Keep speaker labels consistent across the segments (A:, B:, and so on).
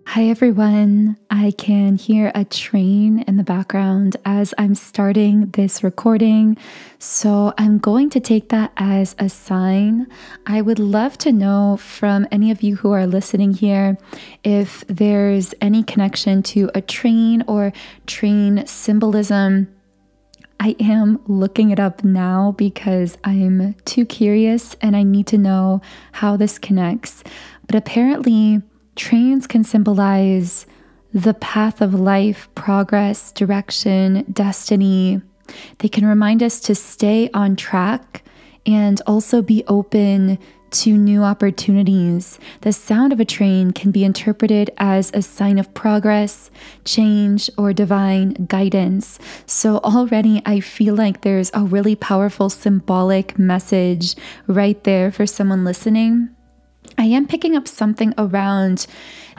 A: Hi everyone, I can hear a train in the background as I'm starting this recording, so I'm going to take that as a sign. I would love to know from any of you who are listening here if there's any connection to a train or train symbolism. I am looking it up now because I'm too curious and I need to know how this connects. But apparently, trains can symbolize the path of life, progress, direction, destiny. They can remind us to stay on track and also be open to new opportunities. The sound of a train can be interpreted as a sign of progress, change, or divine guidance. So already I feel like there's a really powerful symbolic message right there for someone listening. I am picking up something around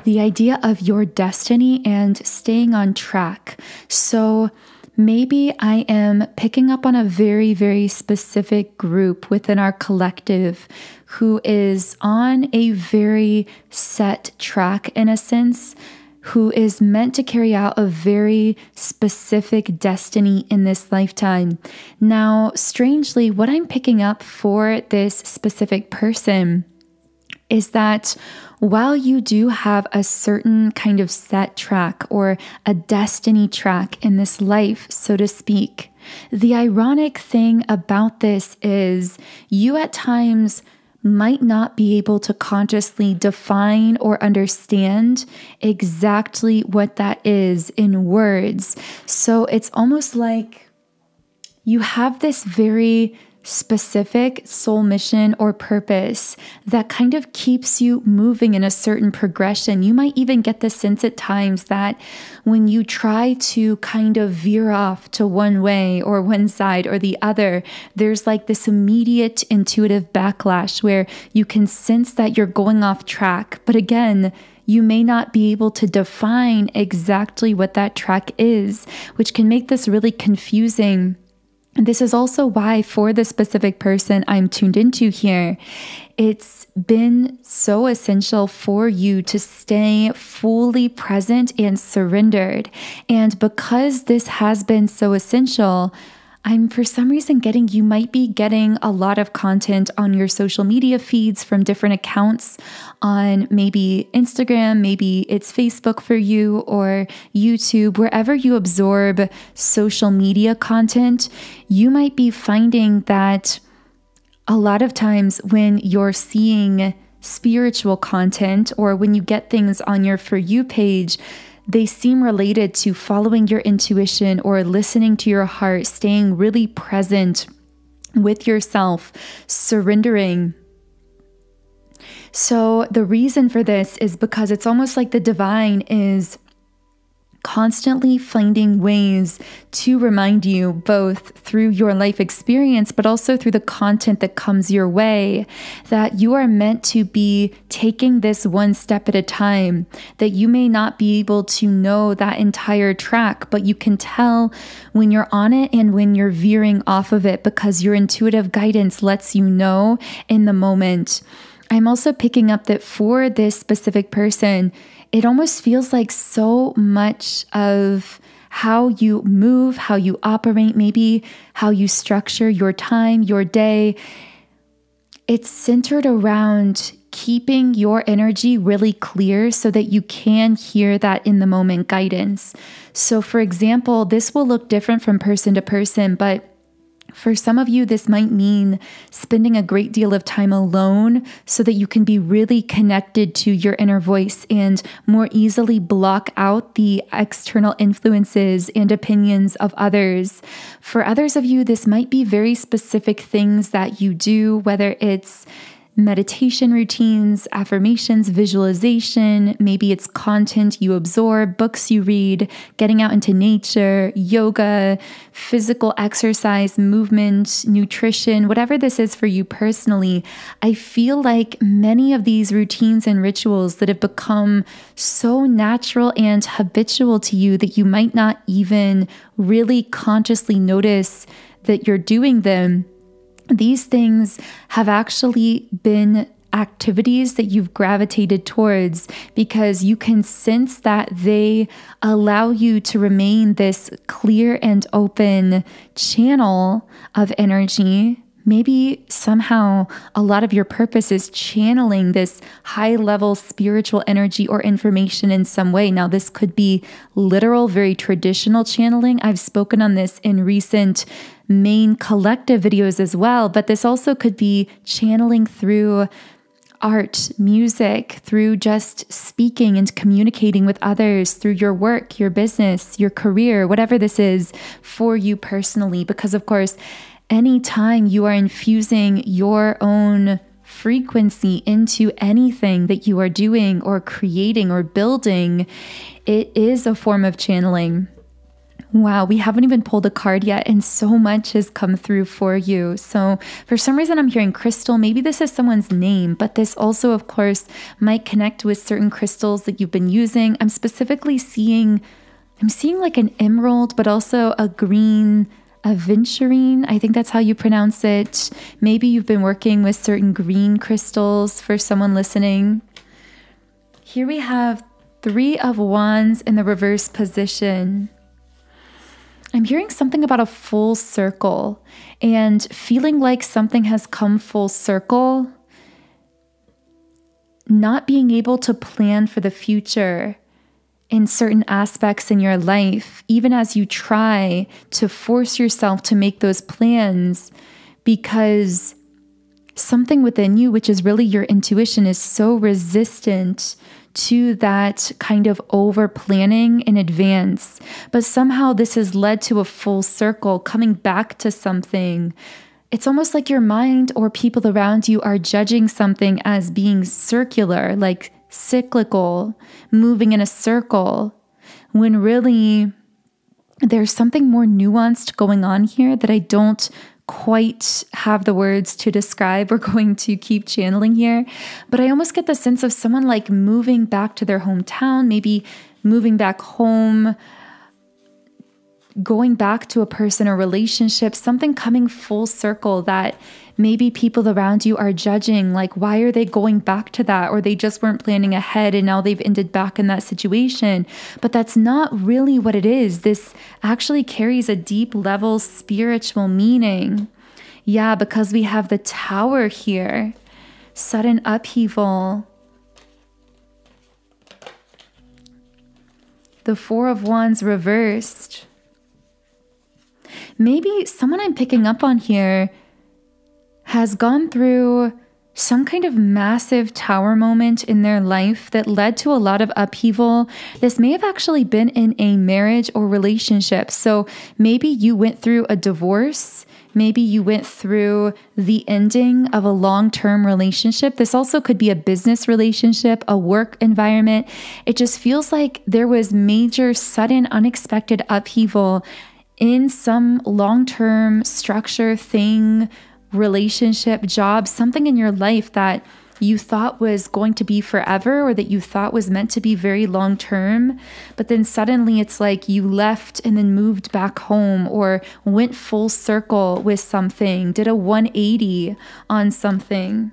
A: the idea of your destiny and staying on track. So maybe I am picking up on a very, very specific group within our collective who is on a very set track in a sense, who is meant to carry out a very specific destiny in this lifetime. Now, strangely, what I'm picking up for this specific person is that while you do have a certain kind of set track or a destiny track in this life, so to speak, the ironic thing about this is you at times might not be able to consciously define or understand exactly what that is in words. So it's almost like you have this very specific soul mission or purpose that kind of keeps you moving in a certain progression. You might even get the sense at times that when you try to kind of veer off to one way or one side or the other, there's like this immediate intuitive backlash where you can sense that you're going off track. But again, you may not be able to define exactly what that track is, which can make this really confusing. This is also why for the specific person I'm tuned into here, it's been so essential for you to stay fully present and surrendered. And because this has been so essential, I'm for some reason you might be getting a lot of content on your social media feeds from different accounts on maybe Instagram, maybe it's Facebook for you or YouTube, wherever you absorb social media content, you might be finding that a lot of times when you're seeing spiritual content or when you get things on your For You page, they seem related to following your intuition or listening to your heart, staying really present with yourself, surrendering. So the reason for this is because it's almost like the divine is constantly finding ways to remind you both through your life experience, but also through the content that comes your way, that you are meant to be taking this one step at a time, that you may not be able to know that entire track, but you can tell when you're on it and when you're veering off of it because your intuitive guidance lets you know in the moment. I'm also picking up that for this specific person, it almost feels like so much of how you move, how you operate, maybe how you structure your time, your day. It's centered around keeping your energy really clear so that you can hear that in the moment guidance. So for example, this will look different from person to person, but for some of you, this might mean spending a great deal of time alone so that you can be really connected to your inner voice and more easily block out the external influences and opinions of others. For others of you, this might be very specific things that you do, whether it's meditation routines, affirmations, visualization, maybe it's content you absorb, books you read, getting out into nature, yoga, physical exercise, movement, nutrition, whatever this is for you personally. I feel like many of these routines and rituals that have become so natural and habitual to you that you might not even really consciously notice that you're doing them. These things have actually been activities that you've gravitated towards, because you can sense that they allow you to remain this clear and open channel of energy. Maybe somehow a lot of your purpose is channeling this high level spiritual energy or information in some way. Now, this could be literal, very traditional channeling. I've spoken on this in recent main collective videos as well, but this also could be channeling through art, music, through just speaking and communicating with others, through your work, your business, your career, whatever this is for you personally. Because of course, anytime you are infusing your own frequency into anything that you are doing or creating or building, it is a form of channeling. Wow, we haven't even pulled a card yet, and so much has come through for you. So for some reason, I'm hearing crystal. Maybe this is someone's name, but this also, of course, might connect with certain crystals that you've been using. I'm specifically seeing like an emerald, but also a green aventurine. I think that's how you pronounce it. Maybe you've been working with certain green crystals for someone listening. Here we have 3 of Wands in the reverse position. I'm hearing something about a full circle and feeling like something has come full circle. Not being able to plan for the future in certain aspects in your life, even as you try to force yourself to make those plans, because something within you, which is really your intuition, is so resistant to that kind of over planning in advance. But somehow this has led to a full circle, coming back to something. It's almost like your mind or people around you are judging something as being circular, like cyclical, moving in a circle, when really there's something more nuanced going on here that I don't quite have the words to describe. We're going to keep channeling here, but I almost get the sense of someone like moving back to their hometown, maybe moving back home, going back to a person or relationship, something coming full circle that maybe people around you are judging, like, why are they going back to that? Or they just weren't planning ahead and now they've ended back in that situation. But that's not really what it is. This actually carries a deep level spiritual meaning. Yeah, because we have the Tower here, sudden upheaval. The 4 of Wands reversed. Maybe someone I'm picking up on here has gone through some kind of massive tower moment in their life that led to a lot of upheaval. This may have actually been in a marriage or relationship. So maybe you went through a divorce. Maybe you went through the ending of a long-term relationship. This also could be a business relationship, a work environment. It just feels like there was major, sudden, unexpected upheaval in some long-term structure, thing, relationship, job, something in your life that you thought was going to be forever, or that you thought was meant to be very long term. But then suddenly it's like you left and then moved back home, or went full circle with something, did a 180 on something.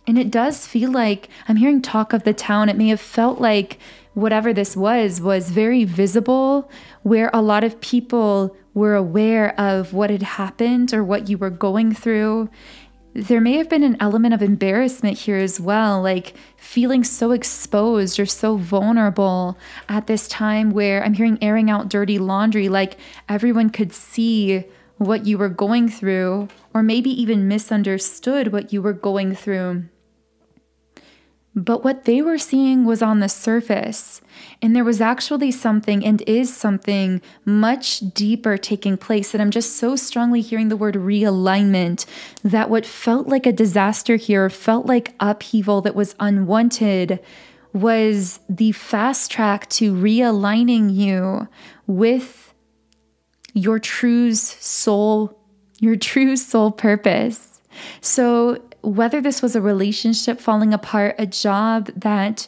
A: And it does feel like, I'm hearing talk of the town. It may have felt like whatever this was very visible, where a lot of people were aware of what had happened or what you were going through. There may have been an element of embarrassment here as well, like feeling so exposed or so vulnerable at this time, where I'm hearing airing out dirty laundry, like everyone could see what you were going through, or maybe even misunderstood what you were going through. But what they were seeing was on the surface, and there was actually something, and is something much deeper taking place. And I'm just so strongly hearing the word realignment, that what felt like a disaster here, felt like upheaval that was unwanted, was the fast track to realigning you with your true soul purpose. So whether this was a relationship falling apart, a job that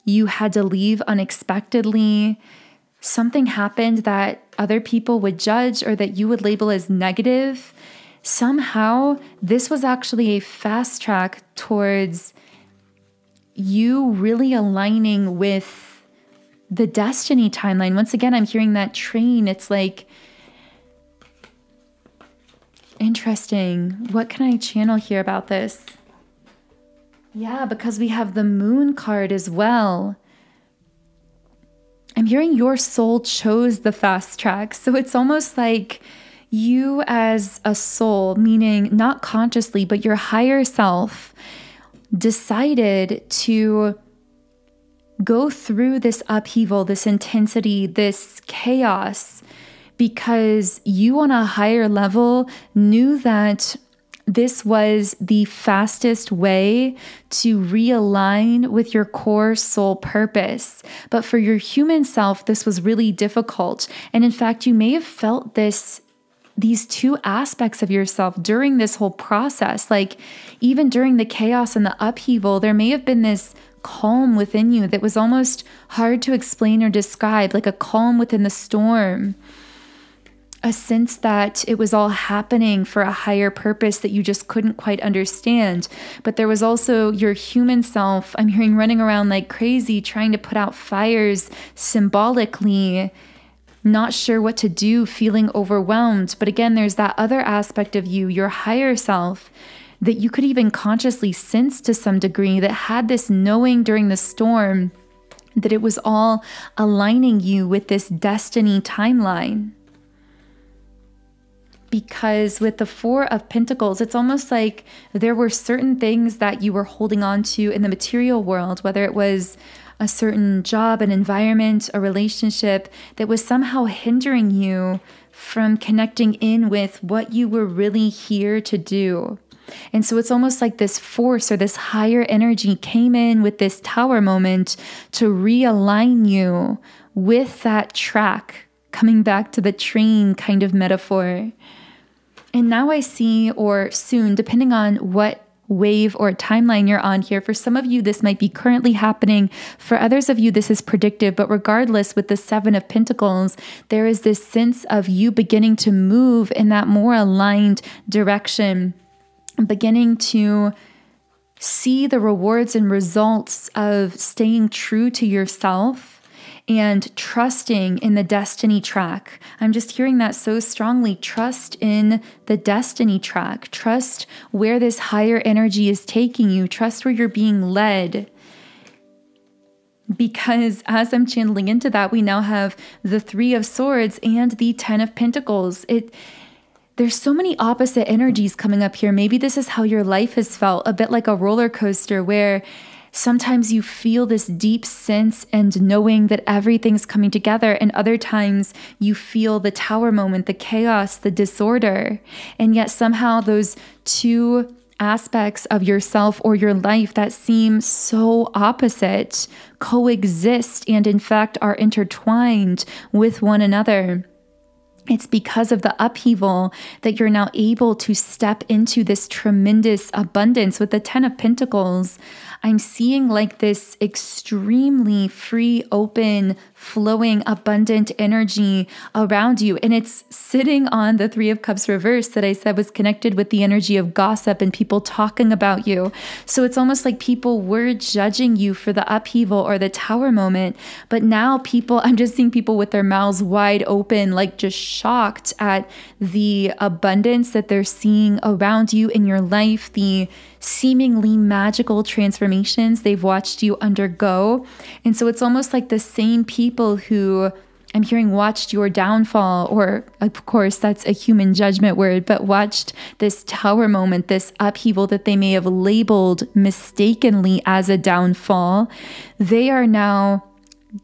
A: you had to leave unexpectedly, something happened that other people would judge or that you would label as negative, somehow this was actually a fast track towards you really aligning with the destiny timeline. Once again, I'm hearing that train. It's like, interesting. What can I channel here about this? Yeah, because we have the moon card as well. I'm hearing your soul chose the fast track. So it's almost like you as a soul, meaning not consciously, but your higher self, decided to go through this upheaval, this intensity, this chaos, because you on a higher level knew that this was the fastest way to realign with your core soul purpose. But for your human self, this was really difficult. And in fact, you may have felt these two aspects of yourself during this whole process. Like even during the chaos and the upheaval, there may have been this calm within you that was almost hard to explain or describe, like a calm within the storm. A sense that it was all happening for a higher purpose that you just couldn't quite understand. But there was also your human self, I'm hearing, running around like crazy, trying to put out fires symbolically, not sure what to do, feeling overwhelmed. But again, there's that other aspect of you, your higher self, that you could even consciously sense to some degree, that had this knowing during the storm that it was all aligning you with this destiny timeline. Because with the Four of Pentacles, it's almost like there were certain things that you were holding on to in the material world, whether it was a certain job, an environment, a relationship that was somehow hindering you from connecting in with what you were really here to do. And so it's almost like this force or this higher energy came in with this tower moment to realign you with that track, coming back to the train kind of metaphor. And now I see, or soon, depending on what wave or timeline you're on here, for some of you, this might be currently happening. For others of you, this is predictive. But regardless, with the Seven of Pentacles, there is this sense of you beginning to move in that more aligned direction, beginning to see the rewards and results of staying true to yourself and trusting in the destiny track. I'm just hearing that so strongly. Trust in the destiny track. Trust where this higher energy is taking you. Trust where you're being led. Because as I'm channeling into that, we now have the Three of Swords and the Ten of Pentacles. There's so many opposite energies coming up here. Maybe this is how your life has felt, a bit like a roller coaster where sometimes you feel this deep sense and knowing that everything's coming together, and other times you feel the tower moment, the chaos, the disorder. And yet somehow those two aspects of yourself or your life that seem so opposite coexist and in fact are intertwined with one another. It's because of the upheaval that you're now able to step into this tremendous abundance. With the Ten of Pentacles, I'm seeing like this extremely free, open, flowing, abundant energy around you. And it's sitting on the Three of Cups reverse that I said was connected with the energy of gossip and people talking about you. So it's almost like people were judging you for the upheaval or the tower moment. But now I'm just seeing people with their mouths wide open, like just shocked at the abundance that they're seeing around you in your life, the seemingly magical transformations they've watched you undergo. And so it's almost like the same people who I'm hearing watched your downfall, or of course that's a human judgment word, but watched this tower moment, this upheaval that they may have labeled mistakenly as a downfall. They are now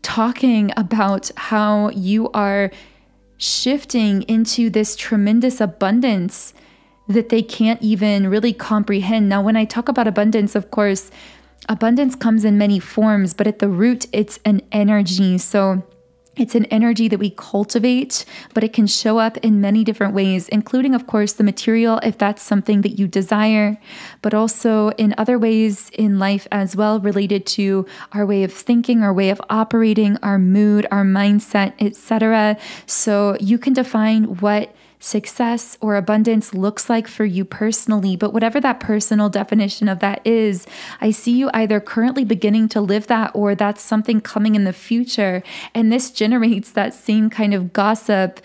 A: talking about how you are shifting into this tremendous abundance that they can't even really comprehend. Now, when I talk about abundance, of course, abundance comes in many forms, but at the root, it's an energy. So it's an energy that we cultivate, but it can show up in many different ways, including, of course, the material, if that's something that you desire, but also in other ways in life as well, related to our way of thinking, our way of operating, our mood, our mindset, etc. So you can define what success or abundance looks like for you personally. But whatever that personal definition of that is, I see you either currently beginning to live that or that's something coming in the future. And this generates that same kind of gossip,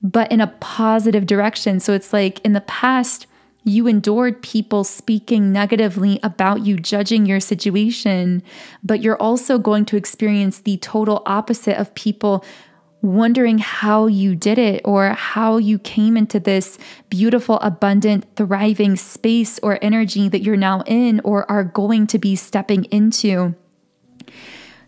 A: but in a positive direction. So it's like in the past, you endured people speaking negatively about you, judging your situation, but you're also going to experience the total opposite of people wondering how you did it or how you came into this beautiful, abundant, thriving space or energy that you're now in or are going to be stepping into.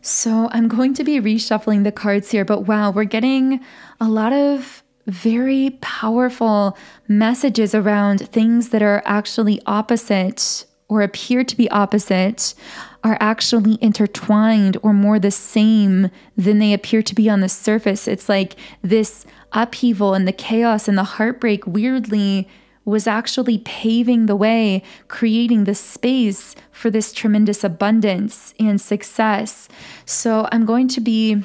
A: So I'm going to be reshuffling the cards here, but wow, we're getting a lot of very powerful messages around things that are actually opposite or appear to be opposite are actually intertwined or more the same than they appear to be on the surface. It's like this upheaval and the chaos and the heartbreak weirdly was actually paving the way, creating the space for this tremendous abundance and success. So I'm going to be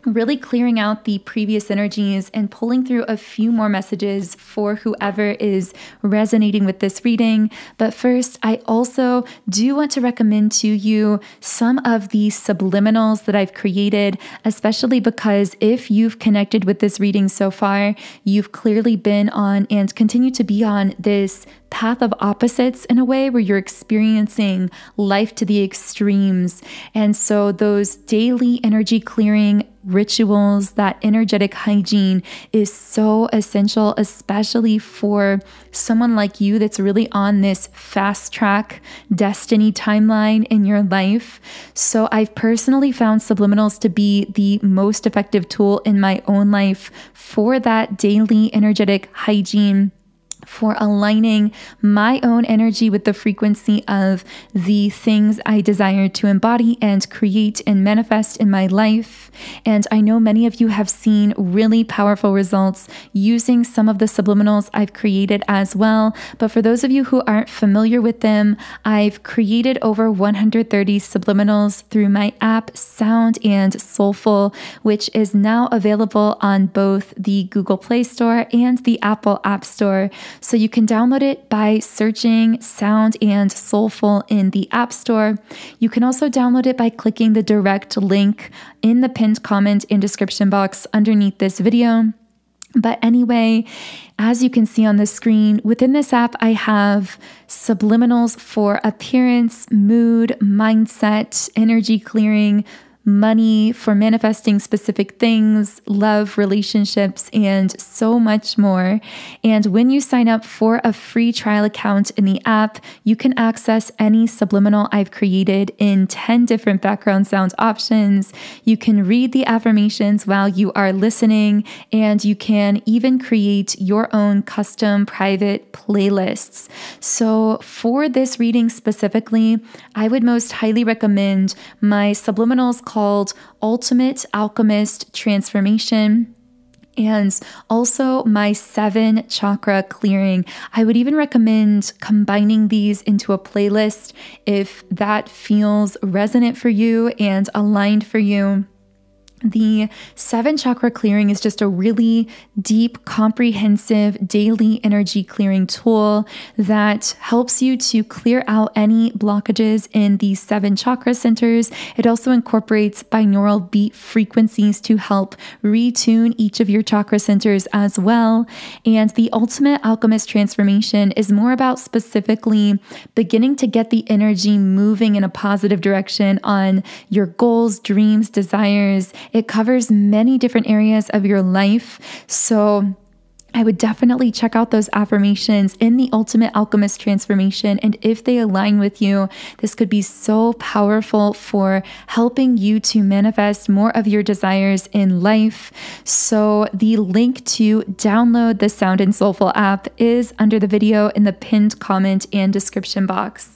A: really clearing out the previous energies and pulling through a few more messages for whoever is resonating with this reading. But first, I also do want to recommend to you some of the subliminals that I've created, especially because if you've connected with this reading so far, you've clearly been on and continue to be on this path of opposites in a way where you're experiencing life to the extremes. And so those daily energy clearing rituals, that energetic hygiene is so essential, especially for someone like you that's really on this fast track destiny timeline in your life. So I've personally found subliminals to be the most effective tool in my own life for that daily energetic hygiene, for aligning my own energy with the frequency of the things I desire to embody and create and manifest in my life. And I know many of you have seen really powerful results using some of the subliminals I've created as well. But for those of you who aren't familiar with them, I've created over 130 subliminals through my app, Sound and Soulful, which is now available on both the Google Play Store and the Apple App Store. So you can download it by searching Sound and Soulful in the App Store. You can also download it by clicking the direct link in the pinned comment and description box underneath this video. But anyway, as you can see on the screen, within this app, I have subliminals for appearance, mood, mindset, energy clearing, money, for manifesting specific things, love, relationships, and so much more. And when you sign up for a free trial account in the app, you can access any subliminal I've created in 10 different background sound options. You can read the affirmations while you are listening, and you can even create your own custom private playlists. So for this reading specifically, I would most highly recommend my subliminals called Ultimate Alchemist Transformation, and also my 7 chakra clearing. I would even recommend combining these into a playlist if that feels resonant for you and aligned for you. The 7 chakra clearing is just a really deep, comprehensive daily energy clearing tool that helps you to clear out any blockages in the 7 chakra centers. It also incorporates binaural beat frequencies to help retune each of your chakra centers as well. And the Ultimate Alchemist Transformation is more about specifically beginning to get the energy moving in a positive direction on your goals, dreams, desires. It covers many different areas of your life. So I would definitely check out those affirmations in the Ultimate Alchemist Transformation. And if they align with you, this could be so powerful for helping you to manifest more of your desires in life. So the link to download the Sound and Soulful app is under the video in the pinned comment and description box.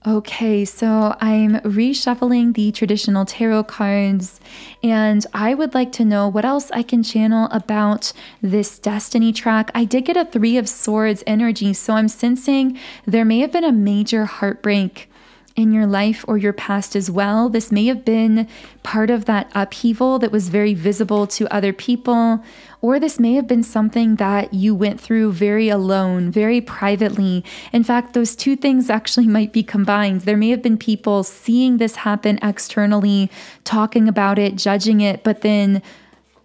A: Okay, so I'm reshuffling the traditional tarot cards, and I would like to know what else I can channel about this destiny track. I did get a 3 of Swords energy, so I'm sensing there may have been a major heartbreak in your life or your past as well. This may have been part of that upheaval that was very visible to other people, or this may have been something that you went through very alone, very privately. In fact, those two things actually might be combined. There may have been people seeing this happen externally, talking about it, judging it, but then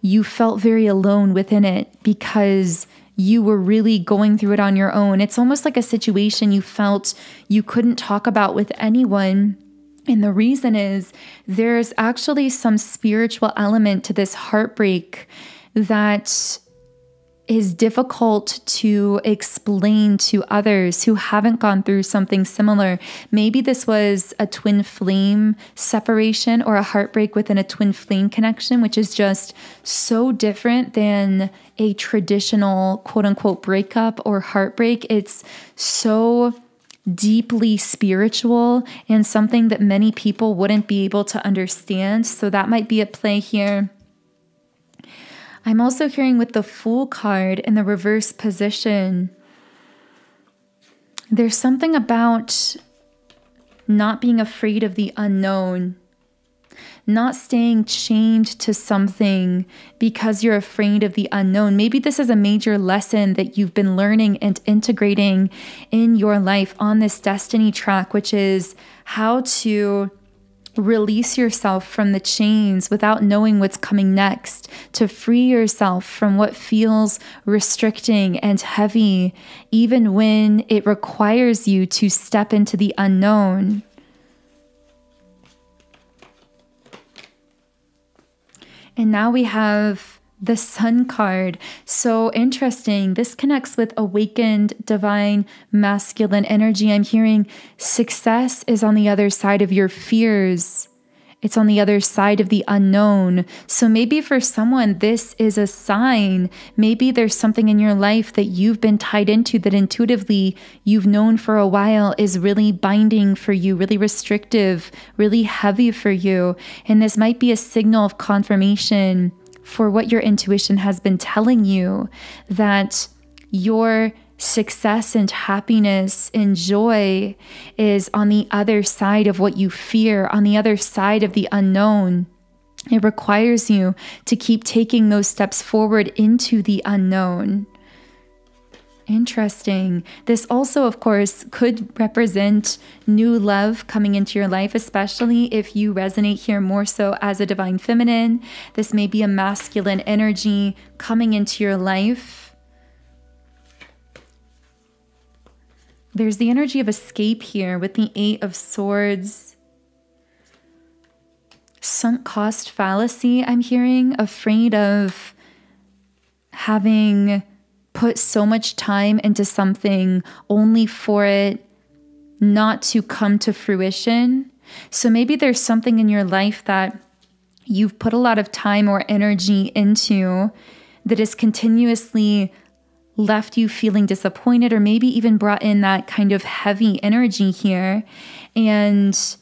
A: you felt very alone within it because you were really going through it on your own. It's almost like a situation you felt you couldn't talk about with anyone. And the reason is there's actually some spiritual element to this heartbreak that is difficult to explain to others who haven't gone through something similar. Maybe this was a twin flame separation or a heartbreak within a twin flame connection, which is just so different than a traditional quote unquote breakup or heartbreak. It's so deeply spiritual and something that many people wouldn't be able to understand. So that might be at play here. I'm also hearing with the Fool card in the reverse position, there's something about not being afraid of the unknown, not staying chained to something because you're afraid of the unknown. Maybe this is a major lesson that you've been learning and integrating in your life on this destiny track, which is how to release yourself from the chains without knowing what's coming next, to free yourself from what feels restricting and heavy, even when it requires you to step into the unknown. And now we have the Sun card. So interesting. This connects with awakened divine masculine energy. I'm hearing success is on the other side of your fears. It's on the other side of the unknown. So maybe for someone, this is a sign. Maybe there's something in your life that you've been tied into that intuitively you've known for a while is really binding for you, really restrictive, really heavy for you. And this might be a signal of confirmation for what your intuition has been telling you, that your success and happiness and joy is on the other side of what you fear, on the other side of the unknown. It requires you to keep taking those steps forward into the unknown. Interesting. This also, of course, could represent new love coming into your life, especially if you resonate here more so as a divine feminine. This may be a masculine energy coming into your life. There's the energy of escape here with the 8 of Swords. Sunk cost fallacy, I'm hearing, afraid of having put so much time into something only for it not to come to fruition. So maybe there's something in your life that you've put a lot of time or energy into that has continuously left you feeling disappointed, or maybe even brought in that kind of heavy energy here. And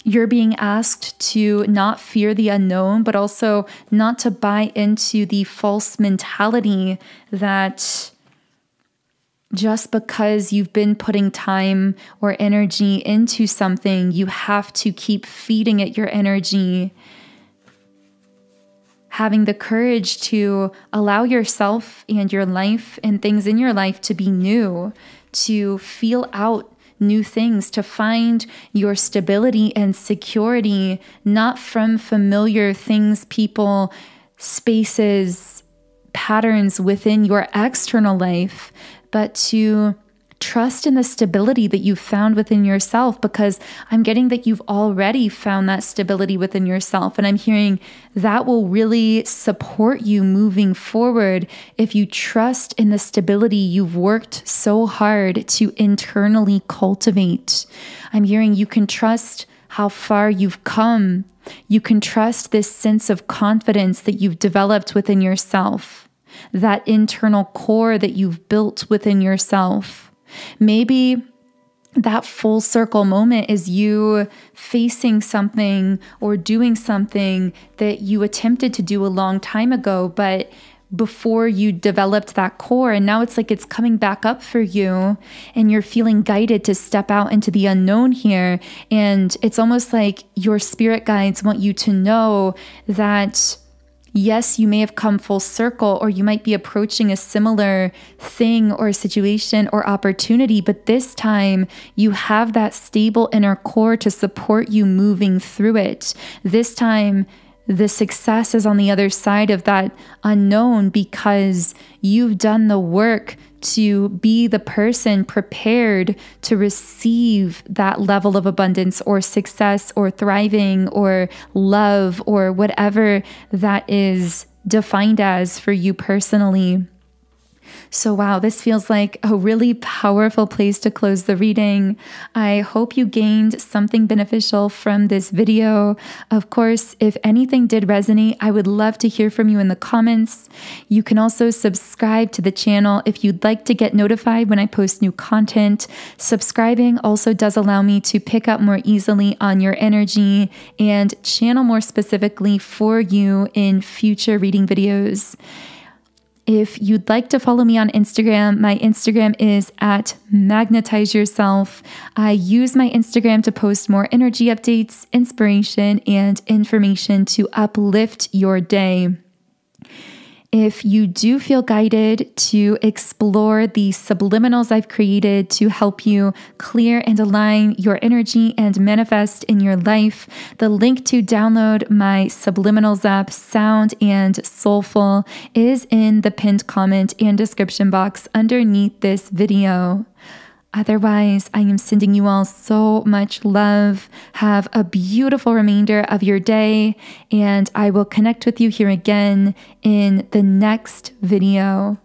A: you're being asked to not fear the unknown, but also not to buy into the false mentality that just because you've been putting time or energy into something, you have to keep feeding it your energy. Having the courage to allow yourself and your life and things in your life to be new, to feel out new things, to find your stability and security, not from familiar things, people, spaces, patterns within your external life, but to trust in the stability that you've found within yourself, because I'm getting that you've already found that stability within yourself. And I'm hearing that will really support you moving forward if you trust in the stability you've worked so hard to internally cultivate. I'm hearing you can trust how far you've come. You can trust this sense of confidence that you've developed within yourself, that internal core that you've built within yourself. Maybe that full circle moment is you facing something or doing something that you attempted to do a long time ago, but before you developed that core. And now it's like it's coming back up for you and you're feeling guided to step out into the unknown here. And it's almost like your spirit guides want you to know that yes, you may have come full circle, or you might be approaching a similar thing or situation or opportunity, but this time you have that stable inner core to support you moving through it. This time, the success is on the other side of that unknown because you've done the work to be the person prepared to receive that level of abundance or success or thriving or love or whatever that is defined as for you personally. So wow, this feels like a really powerful place to close the reading. I hope you gained something beneficial from this video. Of course, if anything did resonate, I would love to hear from you in the comments. You can also subscribe to the channel if you'd like to get notified when I post new content. Subscribing also does allow me to pick up more easily on your energy and channel more specifically for you in future reading videos. If you'd like to follow me on Instagram, my Instagram is @magnetizeyourself. I use my Instagram to post more energy updates, inspiration, and information to uplift your day. If you do feel guided to explore the subliminals I've created to help you clear and align your energy and manifest in your life, the link to download my subliminals app, Sound and Soulful, is in the pinned comment and description box underneath this video. Otherwise, I am sending you all so much love. Have a beautiful remainder of your day, and I will connect with you here again in the next video.